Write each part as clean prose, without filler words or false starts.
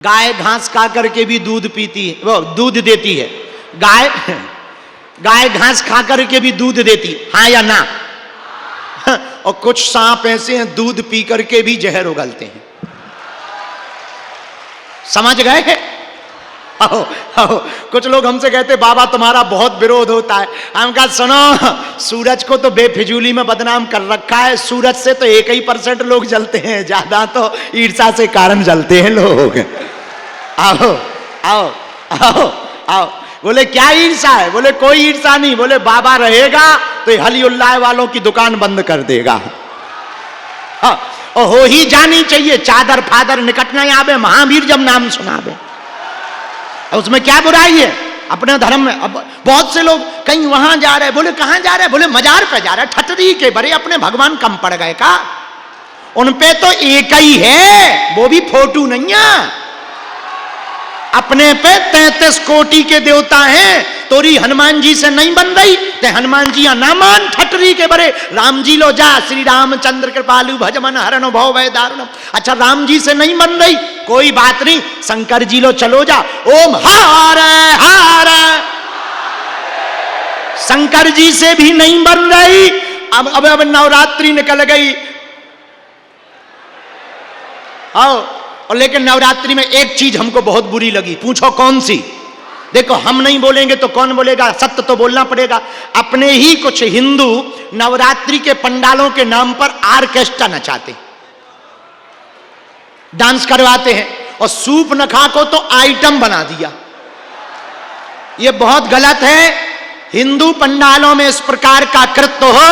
गाय घास खा करके भी दूध पीती है, वो दूध देती है। गाय घास खा करके भी दूध देती, हाँ या ना? और कुछ सांप ऐसे हैं दूध पी करके भी जहर उगलते हैं। समझ गए? आओ, आओ। कुछ लोग हमसे कहते बाबा तुम्हारा बहुत विरोध होता है। हम कहा सुनो, सूरज को तो बेफिजूली में बदनाम कर रखा है। सूरज से तो 1% लोग जलते हैं, ज्यादा तो ईर्षा से कारण जलते हैं लोग। आओ आओ आओ आओ। बोले क्या ईर्षा है? बोले कोई ईर्षा नहीं। बोले बाबा रहेगा तो हलीउल्लाह वालों की दुकान बंद कर देगा। हाँ, और हो ही जानी चाहिए। चादर फादर निकटना आवे, महावीर जब नाम सुनावे, उसमें क्या बुराई है? अपने धर्म में। अब बहुत से लोग कहीं वहां जा रहे, बोले कहां जा रहे? बोले मजार पे जा रहे। ठटरी के बड़े अपने भगवान कम पड़ गए का? उन पे तो एक ही है, वो भी फोटो नहीं है। अपने पे 33 कोटि के देवता हैं। तोरी हनुमान जी से नहीं बन रही ते हनुमान जी ना मान। ठटरी के बड़े राम जी लो जा, श्री रामचंद्र कृपालु भजमन हरण भव भय दारुणम। अच्छा राम जी से नहीं बन रही, कोई बात नहीं, शंकर जी लो चलो जा। ओम हार हार। शंकर जी से भी नहीं बन रही। अब नवरात्रि निकल गई। आओ, और लेकिन नवरात्रि में एक चीज हमको बहुत बुरी लगी। पूछो कौन सी? देखो हम नहीं बोलेंगे तो कौन बोलेगा? सत्य तो बोलना पड़ेगा। अपने ही कुछ हिंदू नवरात्रि के पंडालों के नाम पर ऑर्केस्ट्रा नचाते, डांस करवाते हैं, और सूप नखा को तो आइटम बना दिया। यह बहुत गलत है। हिंदू पंडालों में इस प्रकार का कृत्य हो,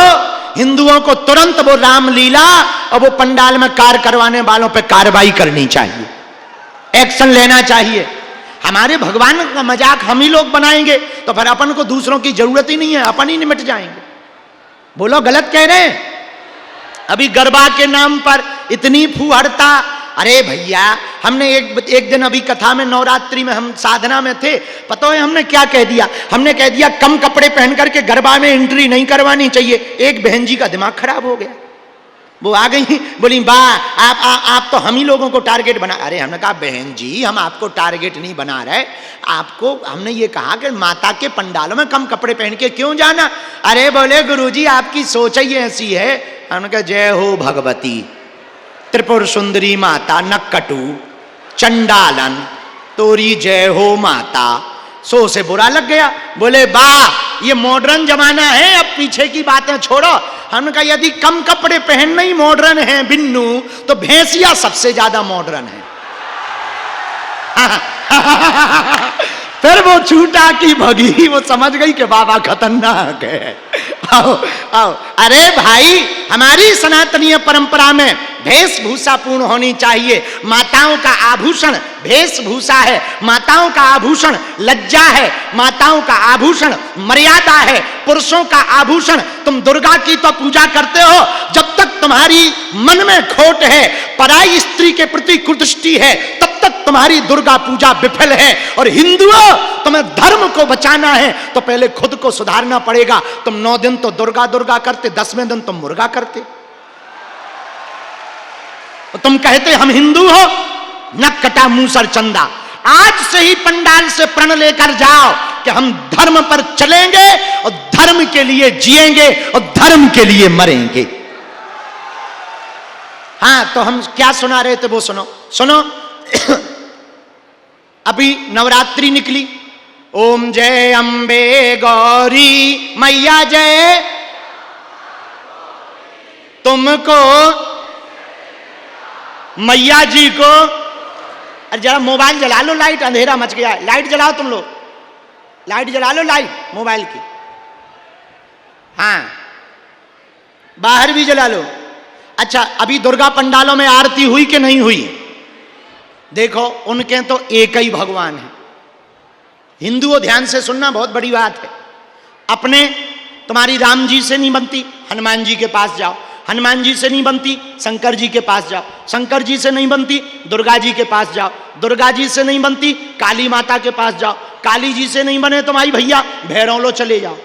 हिंदुओं को तुरंत वो रामलीला और वो पंडाल में कार्य करवाने वालों पे कार्रवाई करनी चाहिए, एक्शन लेना चाहिए। हमारे भगवान का मजाक हम ही लोग बनाएंगे तो फिर अपन को दूसरों की जरूरत ही नहीं है, अपन ही निमट जाएंगे। बोलो गलत कह रहे हैं? अभी गरबा के नाम पर इतनी फूहड़ता। अरे भैया, हमने एक दिन अभी कथा में नवरात्रि में हम साधना में थे, पता है हमने क्या कह दिया? हमने कह दिया कम कपड़े पहन करके गरबा में एंट्री नहीं करवानी चाहिए। एक बहन जी का दिमाग खराब हो गया, वो आ गई, बोली बा आप तो हम ही लोगों को टारगेट बना। अरे हमने कहा बहन जी हम आपको टारगेट नहीं बना रहे, आपको हमने ये कहा कि माता के पंडालों में कम कपड़े पहन के क्यों जाना? अरे बोले गुरुजी आपकी सोच ही ऐसी है। हमने कहा जय हो भगवती त्रिपुर सुंदरी माता नक्कटू चंडालन तोरी जय हो माता। सो से बुरा लग गया। बोले वाह ये मॉडर्न जमाना है, अब पीछे की बातें छोड़ो। हमने कहा यदि कम कपड़े पहनना ही मॉडर्न है बिन्नू, तो भैंसिया सबसे ज्यादा मॉडर्न है। फिर वो छूटा की भगी, वो समझ गई कि बाबा खतरनाक है। आओ आओ। अरे भाई हमारी सनातनीय परंपरा में वेशभूषा पूर्ण होनी चाहिए। माताओं का आभूषण वेशभूषा है, माताओं का आभूषण लज्जा है, माताओं का आभूषण मर्यादा है, पुरुषों का आभूषण। तुम दुर्गा की तो पूजा करते हो, जब तक तुम्हारी मन में खोट है, पराई स्त्री के प्रति कुदृष्टि है, तब तक तुम्हारी दुर्गा पूजा विफल है। और हिंदुओं तुम्हें धर्म को बचाना है तो पहले खुद को सुधारना पड़ेगा। तुम 9 दिन तो दुर्गा दुर्गा करते, 10वें दिन तुम मुर्गा करते। तुम कहते हम हिंदू हो, नक कटा मूसर चंदा। आज से ही पंडाल से प्रण लेकर जाओ कि हम धर्म पर चलेंगे और धर्म के लिए जिएंगे और धर्म के लिए मरेंगे। हाँ तो हम क्या सुना रहे थे वो सुनो सुनो। अभी नवरात्रि निकली। ओम जय अंबे गौरी मैया जय, तुमको मैया जी को। अरे जरा मोबाइल जला लो, लाइट अंधेरा मच गया है। लाइट जलाओ तुम लोग, लाइट जला लो, लाइट मोबाइल की। हाँ बाहर भी जला लो। अच्छा अभी दुर्गा पंडालों में आरती हुई कि नहीं हुई? देखो उनके तो एक ही भगवान है। हिंदुओं ध्यान से सुनना, बहुत बड़ी बात है। अपने तुम्हारी राम जी से नहीं बनती, हनुमान जी के पास जाओ। हनुमान जी से नहीं बनती, शंकर जी के पास जाओ। शंकर जी से नहीं बनती, दुर्गा जी के पास जाओ। दुर्गा जी से नहीं बनती, काली माता के पास जाओ। काली जी से नहीं बने तो भाई भैया भैरव लो चले जाओ।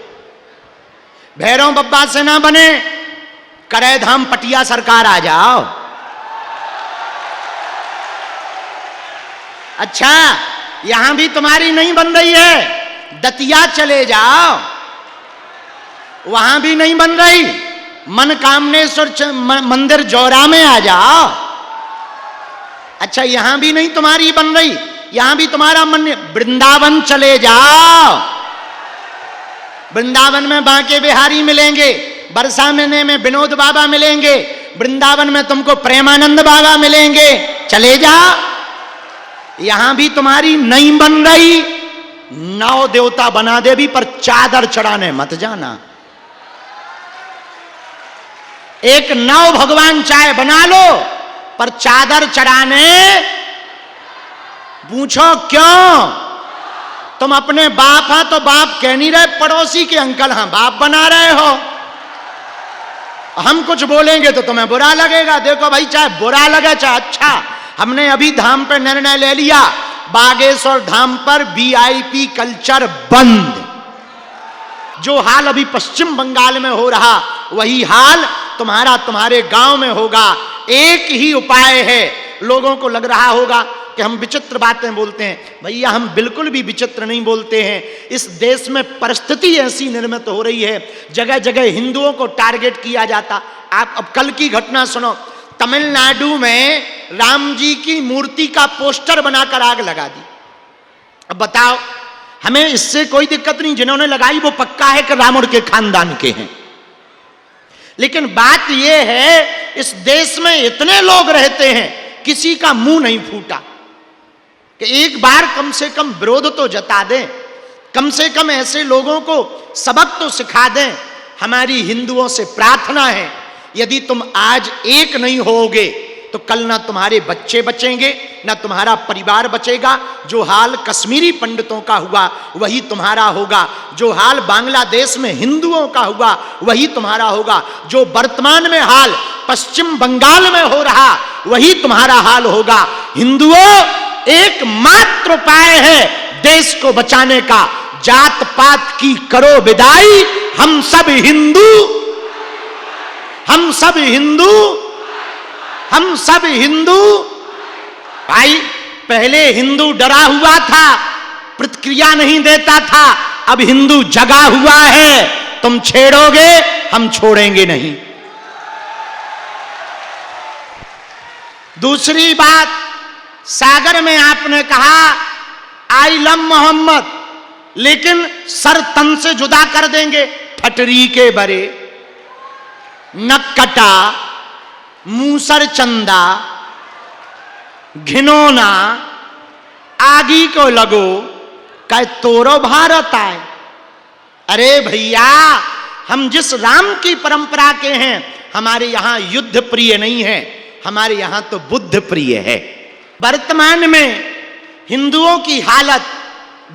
भैरव बब्बा से ना बने, करैधाम पटिया सरकार आ जाओ। अच्छा, यहां भी तुम्हारी नहीं बन रही है, दतिया चले जाओ, वहां भी नहीं बन रही, मनकामनेश्वर मंदिर जौरा में आ जाओ। अच्छा, यहां भी नहीं तुम्हारी बन रही, यहां भी तुम्हारा मन, वृंदावन चले जाओ, वृंदावन में बांके बिहारी मिलेंगे, बरसा महीने में विनोद बाबा मिलेंगे, वृंदावन में तुमको प्रेमानंद बाबा मिलेंगे, चले जाओ। यहां भी तुम्हारी नहीं बन रही, नौ देवता बना दे भी, पर चादर चढ़ाने मत जाना। एक नौ भगवान चाहे बना लो, पर चादर चढ़ाने, पूछो क्यों? तुम अपने बाप हां तो बाप कह नहीं रहे, पड़ोसी के अंकल हां बाप बना रहे हो। हम कुछ बोलेंगे तो तुम्हें बुरा लगेगा। देखो भाई, चाहे बुरा लगे चाहे अच्छा, हमने अभी धाम पे निर्णय ले लिया, बागेश्वर धाम पर वीआईपी कल्चर बंद। जो हाल अभी पश्चिम बंगाल में हो रहा, वही हाल तुम्हारे गांव में होगा। एक ही उपाय है। लोगों को लग रहा होगा कि हम विचित्र बातें बोलते हैं, भैया हम बिल्कुल भी विचित्र नहीं बोलते हैं। इस देश में परिस्थिति ऐसी निर्मित हो रही है, जगह जगह हिंदुओं को टारगेट किया जाता। आप अब कल की घटना सुनो, तमिलनाडु में राम जी की मूर्ति का पोस्टर बनाकर आग लगा दी। अब बताओ, हमें इससे कोई दिक्कत नहीं, जिन्होंने लगाई वो पक्का है कि रावण के खानदान के हैं। लेकिन बात यह है, इस देश में इतने लोग रहते हैं, किसी का मुंह नहीं फूटा कि एक बार कम से कम विरोध तो जता दें, कम से कम ऐसे लोगों को सबक तो सिखा दें। हमारी हिंदुओं से प्रार्थना है, यदि तुम आज एक नहीं होगे तो कल ना तुम्हारे बच्चे बचेंगे, ना तुम्हारा परिवार बचेगा। जो हाल कश्मीरी पंडितों का हुआ वही तुम्हारा होगा, जो हाल बांग्लादेश में हिंदुओं का हुआ वही तुम्हारा होगा, जो वर्तमान में हाल पश्चिम बंगाल में हो रहा वही तुम्हारा हाल होगा। हिंदुओं, एकमात्र उपाय है देश को बचाने का, जात पात की करो विदाई, हम सब हिंदू, हम सब हिंदू, हम सब हिंदू। भाई, पहले हिंदू डरा हुआ था, प्रतिक्रिया नहीं देता था, अब हिंदू जगा हुआ है। तुम छेड़ोगे, हम छोड़ेंगे नहीं। दूसरी बात, सागर में आपने कहा आई लव मोहम्मद, लेकिन सर तन से जुदा कर देंगे। ठटरी के बरे, नक्कटा, मूसर चंदा, घिनौना, आगी को लगो, कह तोरो भारत आए। अरे भैया, हम जिस राम की परंपरा के हैं, हमारे यहां युद्ध प्रिय नहीं है, हमारे यहां तो बुद्ध प्रिय है। वर्तमान में हिंदुओं की हालत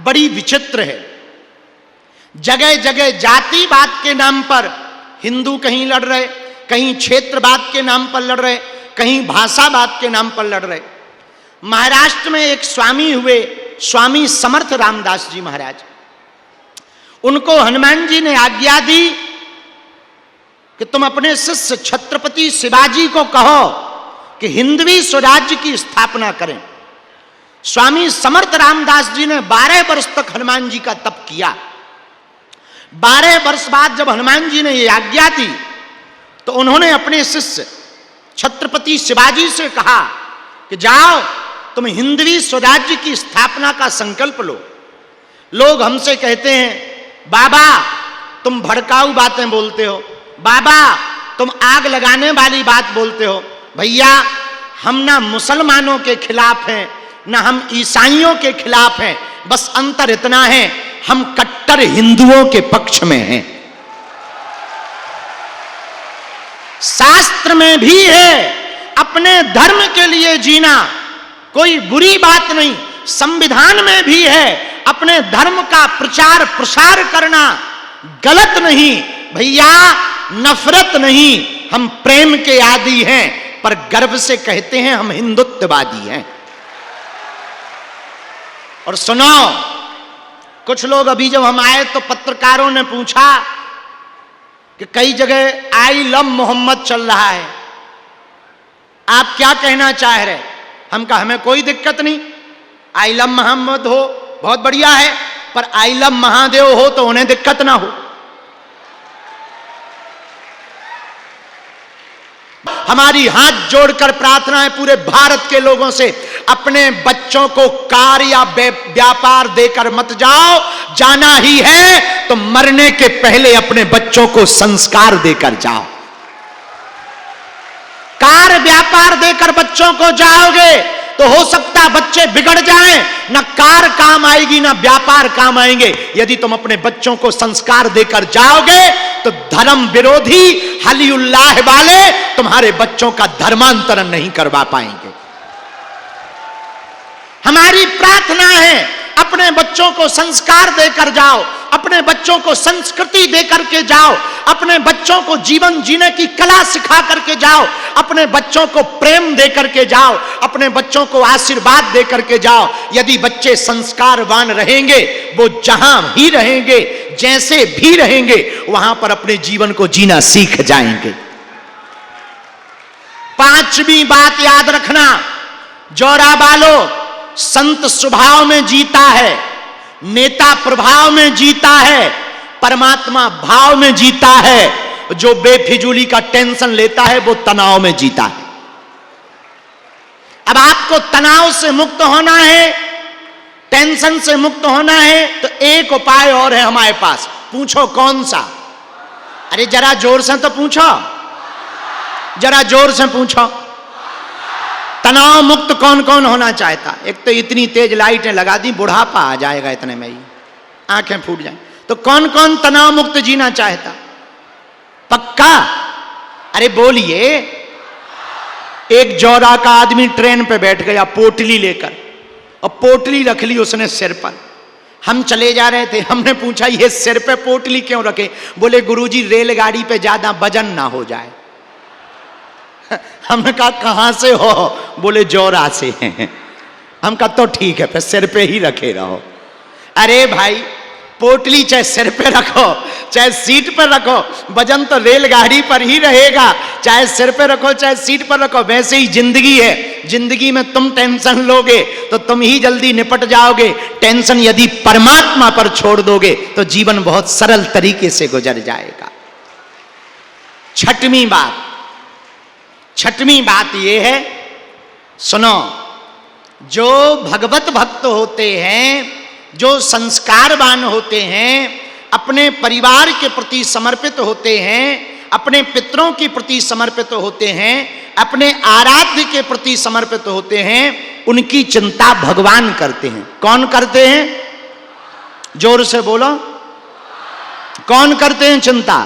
बड़ी विचित्र है। जगह जगह जातिवाद के नाम पर हिंदू कहीं लड़ रहे, कहीं क्षेत्रवाद के नाम पर लड़ रहे, कहीं भाषावाद के नाम पर लड़ रहे। महाराष्ट्र में एक स्वामी हुए, स्वामी समर्थ रामदास जी महाराज, उनको हनुमान जी ने आज्ञा दी कि तुम अपने शिष्य छत्रपति शिवाजी को कहो कि हिंदवी स्वराज्य की स्थापना करें। स्वामी समर्थ रामदास जी ने 12 वर्ष तक हनुमान जी का तप किया। 12 वर्ष बाद जब हनुमान जी ने यह आज्ञा दी, तो उन्होंने अपने शिष्य छत्रपति शिवाजी से कहा कि जाओ, तुम हिंदवी स्वराज्य की स्थापना का संकल्प लो। लोग हमसे कहते हैं, बाबा तुम भड़काऊ बातें बोलते हो, बाबा तुम आग लगाने वाली बात बोलते हो। भैया, हम ना मुसलमानों के खिलाफ हैं, ना हम ईसाइयों के खिलाफ हैं, बस अंतर इतना है, हम कट्टर हिंदुओं के पक्ष में हैं। शास्त्र में भी है अपने धर्म के लिए जीना कोई बुरी बात नहीं, संविधान में भी है अपने धर्म का प्रचार प्रसार करना गलत नहीं। भैया, नफरत नहीं, हम प्रेम के आदी हैं, पर गर्व से कहते हैं हम हिंदुत्ववादी हैं। और सुनो, कुछ लोग अभी जब हम आए तो पत्रकारों ने पूछा कि कई जगह आई लव मोहम्मद चल रहा है, आप क्या कहना चाह रहे? हम कहा हमें कोई दिक्कत नहीं, आई लव मोहम्मद हो, बहुत बढ़िया है, पर आई लव महादेव हो तो उन्हें दिक्कत ना हो। हमारी हाथ जोड़कर प्रार्थना है पूरे भारत के लोगों से, अपने बच्चों को कार या व्यापार देकर मत जाओ, जाना ही है तो मरने के पहले अपने बच्चों को संस्कार देकर जाओ। कार व्यापार देकर बच्चों को जाओगे तो हो सकता है बच्चे बिगड़ जाएं, ना कार काम आएगी ना व्यापार काम आएंगे। यदि तुम अपने बच्चों को संस्कार देकर जाओगे तो धर्म विरोधी हलीउल्लाह वाले तुम्हारे बच्चों का धर्मांतरण नहीं करवा पाएंगे। हमारी प्रार्थना है अपने बच्चों को संस्कार देकर जाओ, अपने बच्चों को संस्कृति देकर के जाओ, अपने बच्चों को जीवन जीने की कला सिखा करके जाओ, अपने बच्चों को प्रेम देकर के जाओ, अपने बच्चों को आशीर्वाद देकर के जाओ। यदि बच्चे संस्कारवान रहेंगे, वो जहां भी रहेंगे, जैसे भी रहेंगे, वहां पर अपने जीवन को जीना सीख जाएंगे। पांचवी बात याद रखना, जोरा बालो, संत स्वभाव में जीता है, नेता प्रभाव में जीता है, परमात्मा भाव में जीता है। जो बेफिजूली का टेंशन लेता है वो तनाव में जीता है। अब आपको तनाव से मुक्त होना है, टेंशन से मुक्त होना है, तो एक उपाय और है हमारे पास। पूछो कौन सा? अरे जरा जोर से तो पूछो, जरा जोर से पूछो। तनाव मुक्त कौन कौन होना चाहता? एक तो इतनी तेज लाइटें लगा दी, बुढ़ापा आ जाएगा इतने में ही, आंखें फूट जाए। तो कौन कौन तनाव मुक्त जीना चाहता? पक्का? अरे बोलिए। एक जौरा का आदमी ट्रेन पे बैठ गया पोटली लेकर, और पोटली रख ली उसने सिर पर। हम चले जा रहे थे, हमने पूछा ये सिर पे पोटली क्यों रखे? बोले गुरुजी रेलगाड़ी पे ज्यादा वजन ना हो जाए। हमने कहा कहां से हो? बोले जौरा से हैं। हम कहा तो ठीक है, फिर सिर पे ही रखे रहो। अरे भाई, पोटली चाहे सिर पे रखो चाहे सीट पर रखो, वजन तो रेलगाड़ी पर ही रहेगा। चाहे सिर पे रखो चाहे सीट पर रखो, वैसे ही जिंदगी है। जिंदगी में तुम टेंशन लोगे तो तुम ही जल्दी निपट जाओगे। टेंशन यदि परमात्मा पर छोड़ दोगे तो जीवन बहुत सरल तरीके से गुजर जाएगा। छठवीं बात यह है, सुनो, जो भगवत भक्त होते हैं, जो संस्कारवान होते हैं, अपने परिवार के प्रति समर्पित होते हैं, अपने पितरों के प्रति समर्पित होते हैं, अपने आराध्य के प्रति समर्पित होते हैं, उनकी चिंता भगवान करते हैं। कौन करते हैं? जोर से बोलो, कौन करते हैं चिंता?